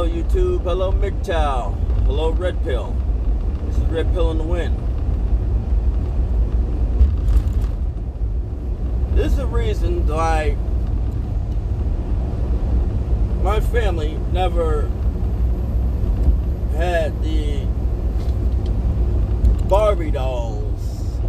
Hello YouTube, hello MGTOW, hello Red Pill. This is Red Pill in the Wind. This is the reason why my family never had the Barbie dolls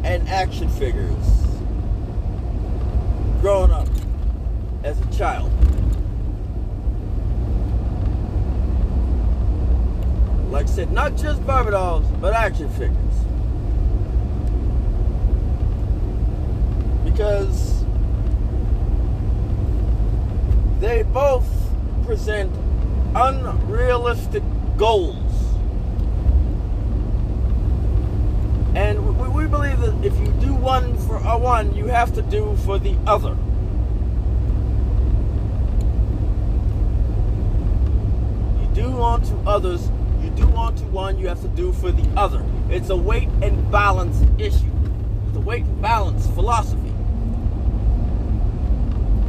and action figures growing up as a child. Like I said, not just Barbie dolls, but action figures. Because they both present unrealistic goals. And we believe that if you do one for one, you have to do for the other. You do unto others, you do unto one, you have to do for the other. It's a weight and balance issue. It's a weight and balance philosophy.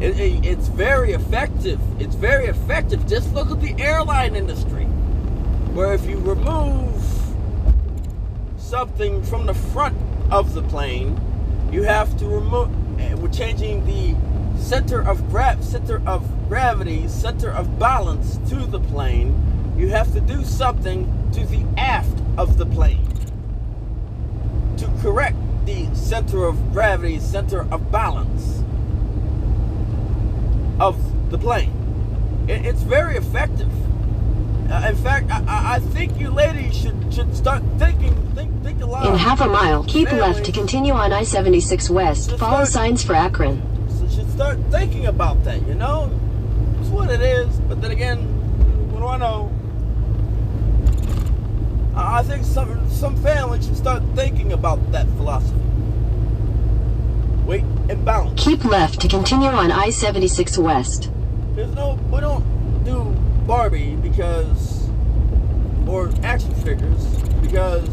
It's very effective. It's very effective. Just look at the airline industry, where if you remove something from the front of the plane, you have to remove. We're changing the center of gravity, center of balance to the plane. You have to do something to the aft of the plane to correct the center of gravity, center of balance of the plane. It's very effective. In fact, I think you ladies should start thinking a lot. In half a mile, keep left to continue on I-76 West. Follow signs for Akron. So you should start thinking about that, you know? It's what it is, but then again, what do I know? I think some families should start thinking about that philosophy. Weight and balance. Keep left to continue on I-76 West. We don't do Barbie or action figures because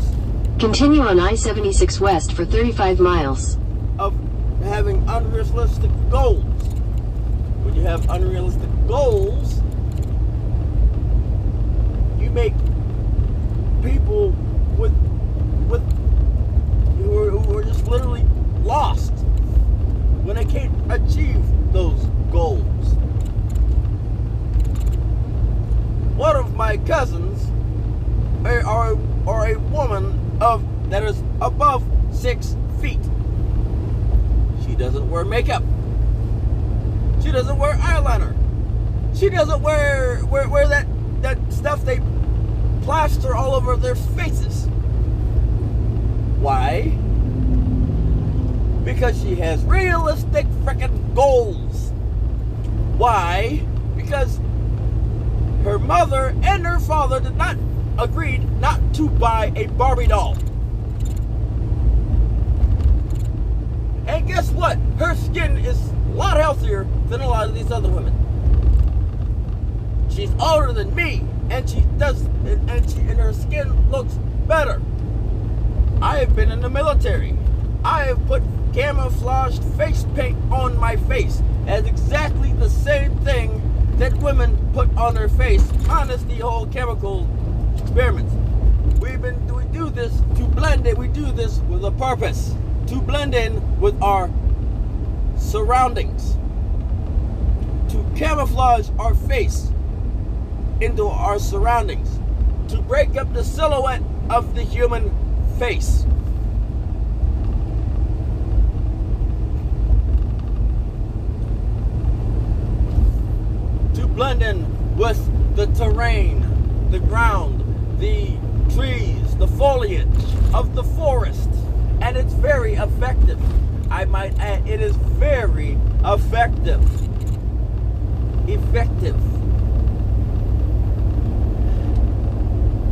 continue on I-76 West for 35 miles. Of having unrealistic goals. When you have unrealistic goals, you make people who are just literally lost when they can't achieve those goals. One of my cousins are a woman that is above 6 feet. She doesn't wear makeup. She doesn't wear eyeliner. She doesn't wear that stuff they plaster all over their faces. Why? Because she has realistic freaking goals. Why? Because her mother and her father did not agree not to buy a Barbie doll. And guess what? Her skin is a lot healthier than a lot of these other women. She's older than me, and her skin looks better. I have been in the military. I have put camouflaged face paint on my face as exactly the same thing that women put on their face, minus the whole chemical experiments. We do this to blend in. We do this with a purpose, to blend in with our surroundings, to camouflage our face into our surroundings, to break up the silhouette of the human face. To blend in with the terrain, the ground, the trees, the foliage of the forest. And it's very effective. I might add, it is very effective. Effective.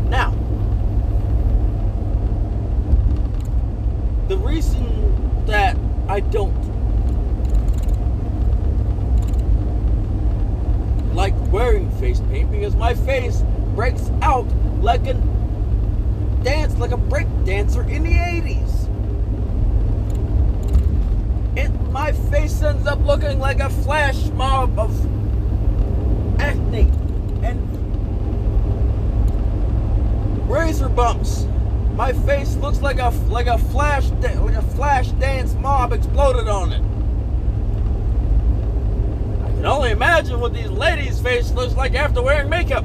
Now, the reason that I don't like wearing face paint, because my face breaks out like a break dancer in the 80s. My face ends up looking like a flash mob of acne and razor bumps. My face looks like a flash dance mob exploded on it. I can only imagine what these ladies' face looks like after wearing makeup.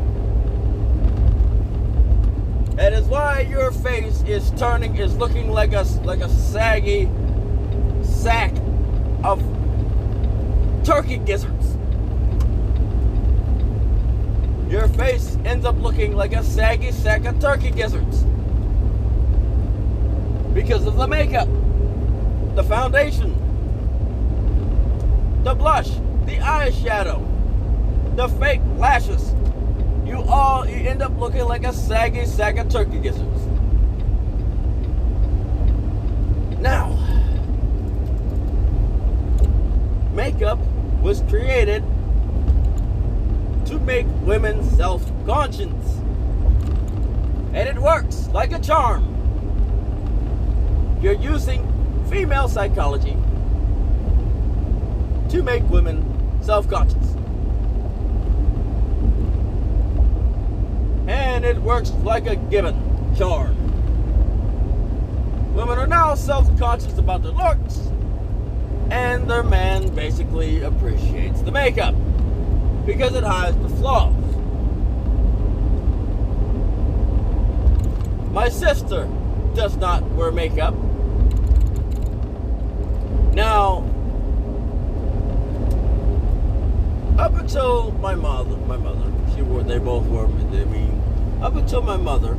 That is why your face is looking like a saggy sack of turkey gizzards. Your face ends up looking like a saggy sack of turkey gizzards. Because of the makeup, the foundation, the blush, the eyeshadow, the fake lashes. You end up looking like a saggy sack of turkey gizzards. Now, makeup was created to make women self-conscious. And it works like a charm. You're using female psychology to make women self-conscious. And it works like a given charm. Women are now self-conscious about their looks, and their man basically appreciates the makeup because it hides the flaws. My sister does not wear makeup. Now, up until my mother, they both wore, up until my mother,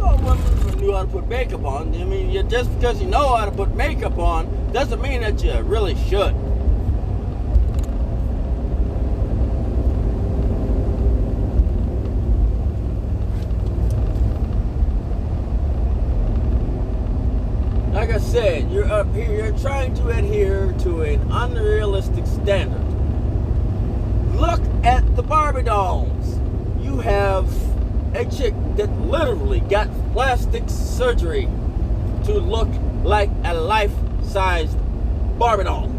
all women knew how to put makeup on. Just because you know how to put makeup on doesn't mean that you really should. Like I said, you're up here, you're trying to adhere to an unrealistic standard. Look at the Barbie dolls. You have a chick that literally got plastic surgery to look like a life-sized Barbie doll.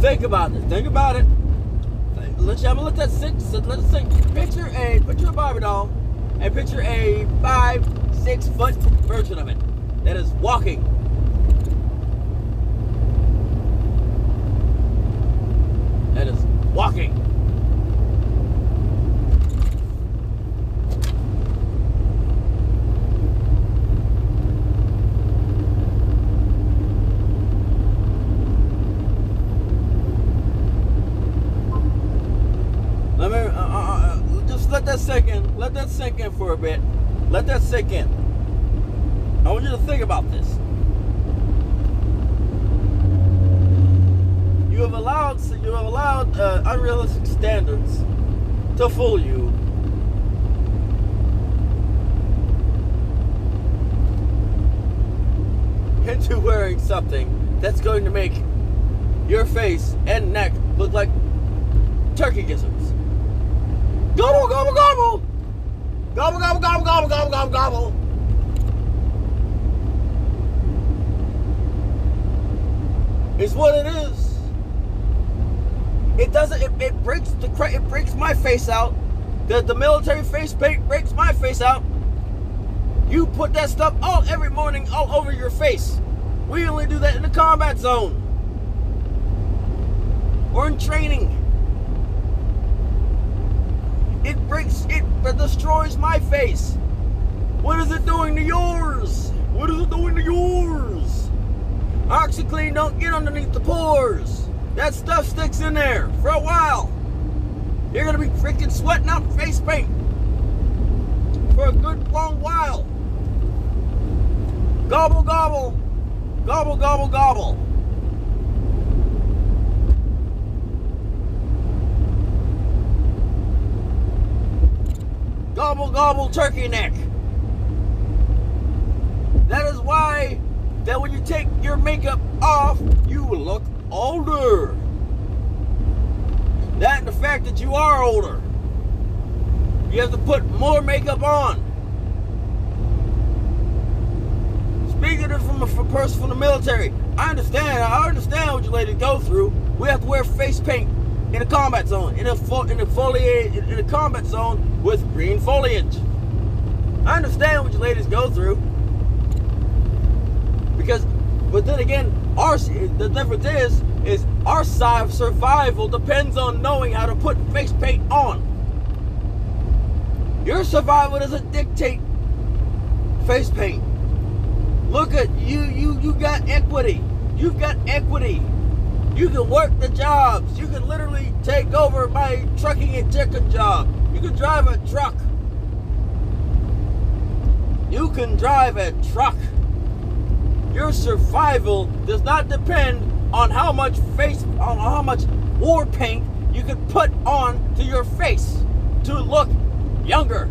Think about it. Think about it. I'm gonna let that sink. Let it sink. Picture a Barbie doll, and picture a 5-6 foot version of it that is walking. That is walking. Just let that sink in. Let that sink in for a bit. Let that sink in. I want you to think about this. You have allowed unrealistic standards to fool you. Into wearing something that's going to make your face and neck look like turkey gizzards. Gobble, gobble, gobble! Gobble, gobble, gobble, gobble, gobble, gobble, gobble! It's what it is. It doesn't, it breaks my face out. The military face paint breaks my face out. You put that stuff every morning all over your face. We only do that in the combat zone. Or in training. It destroys my face. What is it doing to yours? What is it doing to yours? OxyClean don't get underneath the pores. That stuff sticks in there for a while. You're gonna be freaking sweating out face paint for a good long while. Gobble, gobble. Gobble, gobble, gobble. Gobble, gobble, turkey neck. That is why that when you take your makeup off, you look older. That and the fact that you are older. You have to put more makeup on. it from a person from the military. I understand what you ladies go through. We have to wear face paint in a combat zone, in a combat zone with green foliage. I understand what you ladies go through. But then again, the difference is our survival depends on knowing how to put face paint on. Your survival doesn't dictate face paint. Look at you got equity. You've got equity. You can work the jobs. You can literally take over my trucking and chicken job. You can drive a truck. You can drive a truck. Your survival does not depend on how much war paint you can put on to your face to look younger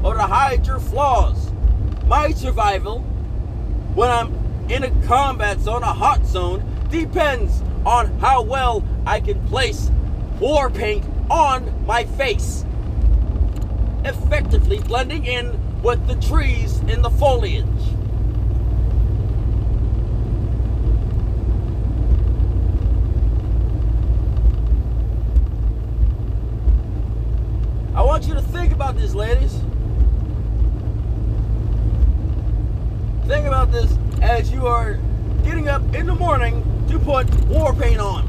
or to hide your flaws. My survival, when I'm in a combat zone, a hot zone, depends on how well I can place war paint on my face, effectively blending in with the trees and the foliage. I want you to think about this, ladies. Think about this as you are getting up in the morning to put war paint on.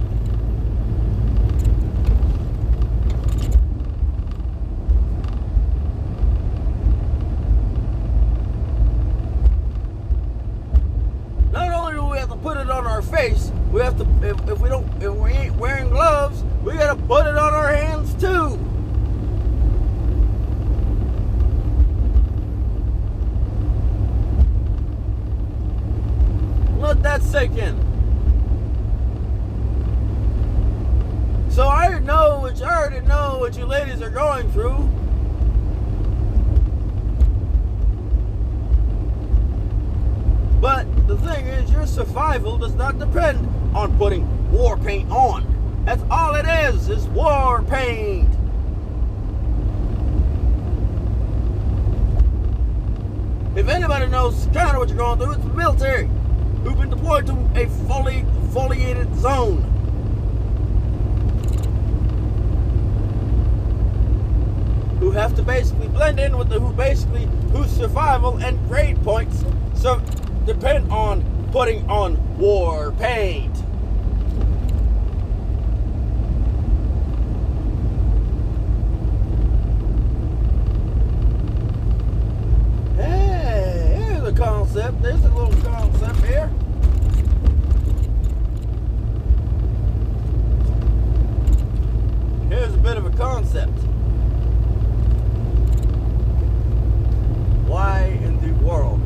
Not only do we have to put it on our face, we have to, if we ain't wearing gloves, we gotta put it on our hands too. Let that sink in. So I already know what you ladies are going through. But the thing is, your survival does not depend on putting war paint on. That's all it is war paint. If anybody knows kind of what you're going through, it's the military, who've been deployed to a foliated zone. Who have to basically blend in with whose survival and grade points depend on putting on war paint. Hey, here's a concept. There's a little concept here. Here's a bit of a concept. Why in the world?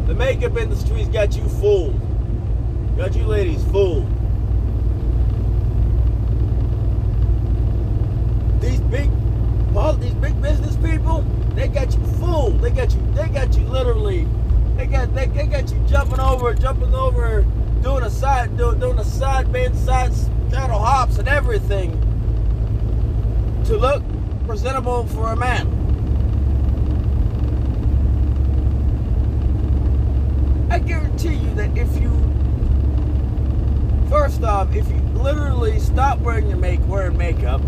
The makeup industry's got you fooled. Got you ladies fooled. These big business people, they got you fooled. They got you literally. They got you jumping over, doing a side bend, side straddle hops and everything to look presentable for a man. I guarantee you that if you literally stop wearing makeup,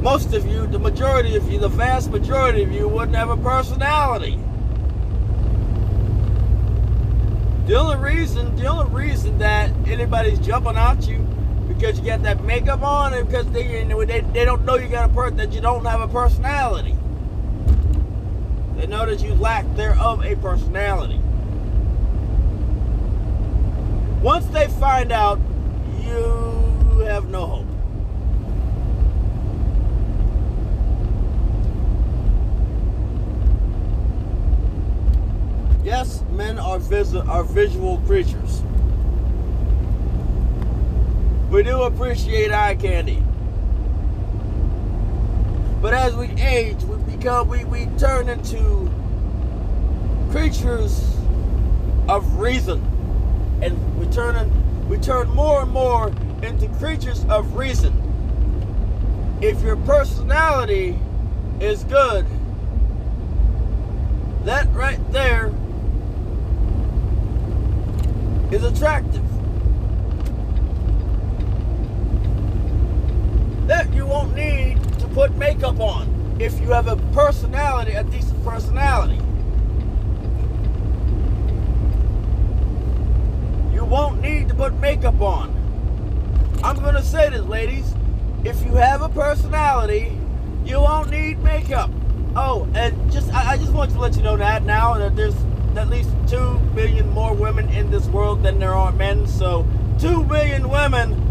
most of you, the majority of you, the vast majority of you wouldn't have a personality. The only reason that anybody's jumping at you because you got that makeup on, and because they don't know you that you don't have a personality. They know that you lack thereof a personality. Once they find out, you have no hope. Yes, men are visual creatures. We do appreciate eye candy. But as we age, we turn into creatures of reason. and we turn more and more into creatures of reason. If your personality is good, that right there is attractive. That you won't need to put makeup on if you have a personality, a decent personality. You won't need to put makeup on. I'm gonna say this, ladies. If you have a personality, you won't need makeup. Oh, and I just want to let you know that now that there's at least 2 billion more women in this world than there are men. So 2 billion women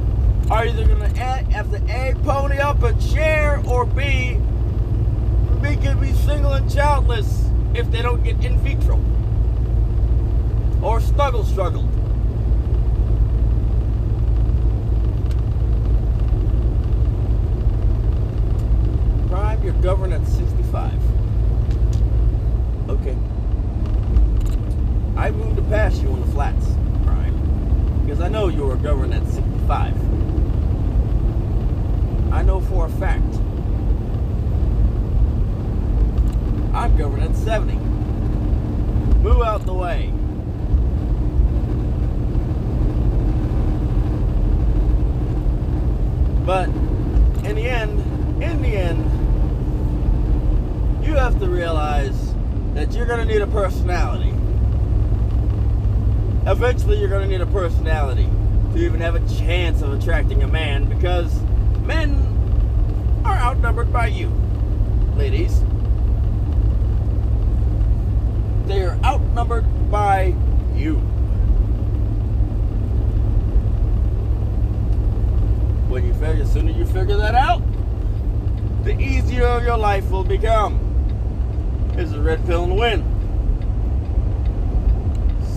are either gonna have to A, pony up a chair, or B, could be single and childless if they don't get in vitro or struggle. Prime, you're governed at 65. Okay. I moved to pass you on the flats, Prime, because I know you were governed at 65. I know for a fact. I'm governed at 70. Move out the way. But in the end, you have to realize that you're going to need a personality. Eventually, you're going to need a personality to even have a chance of attracting a man, because men are outnumbered by you, ladies. They are outnumbered by you. When you figure, as soon as you figure that out, the easier your life will become. Here's a red pill in the wind.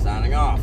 Signing off.